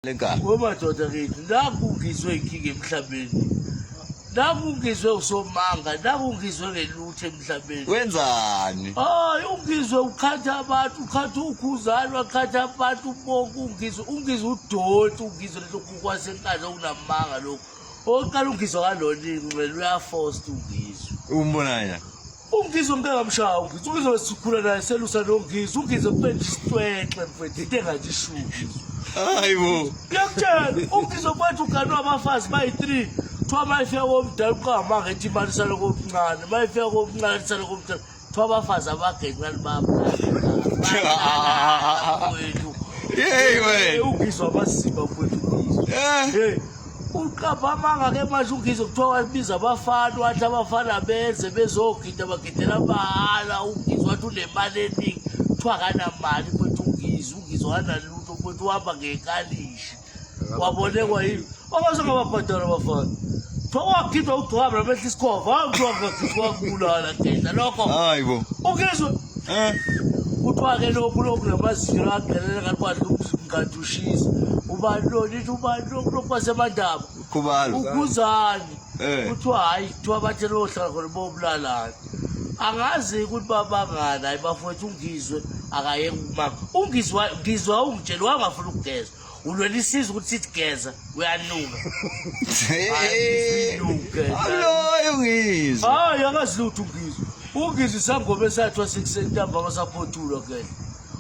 Ngomadoda kithi nakungizwe inkinga emhlabeni, nakungizwe usomanga, nakungizwe ngelutho emhlabeni. Wenzani? Hayi ungizwe ukhatha abantu, ukhatha ukhuzana, wakhatha abantu bonke ungizwe udoti, ungizwe lokhu kwasenkandla okunamanga lokho. Oqala ungizwe kaloni kumele uyaforce ungizwe. Umbonanya. Ungizwe ngengamshaya ungizwe sikhula naye selusa nongizwe ungizwe kuphethe isitwexe mfethu into engathi Hayibo. Yakutshela ungizwe kwathi uganwa abafazi bayi3 kuthiwa mayifika komdala uqamanga ethi imali saloko omncane mayifika komncane saloko omdala kuthiwa abafazi abagencane wethu. Hey wena. Ungizwe amasiko mfethu. Hey uqamba amanga ke manje ungizwe kuthiwa wabiza abafana wathi abafana benze bezogida bagidela bahala ungizwe wathi unemali eningi kuthiwa akanamali mfethu ungizwe analutho mfethu uhamba ngekalishi wabonekwa yini okaze ngababhadala abafana kuthiwa wakhithwa ugcwaba namehla isikhova kuthiwa ngagithwa kubulala genda lokho hayibo ungizwe kuthiwa ke lokhu namazinyo aqhelele kanti kwadla umzingadushisa ubaloni ithi ubaloni kwasemandaba Khubalo ukuzani kuthiwa hayi kuthiwa bathe lohlala khona bobulalana angazi ukuthi babangana hayi bafowethu ungizwe akayeke ukumanga ngizwa ungitshela wangafuna ukugeza ulwela isizwe ukuthi sithi geza uyanuka alo ungizwe hayi akazilutho ungizwe isangoma esathwa sekusentamba masaphothulwa ke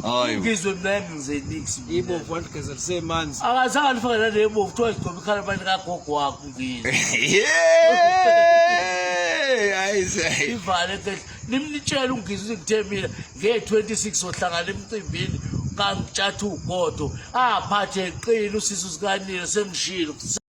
ungizwe mina ngizenix ibovu wandigeza lisemanzi akazange lifake nalebovu kuthiwa igcoba ikhala manje kagogo wakho ungizwe ayise ivale ke nimnitshela ungizwe ngithe mina nge26 ohlangana emcimbini kangitshatha ugodo aphathe eqina usiso sikanini semshilo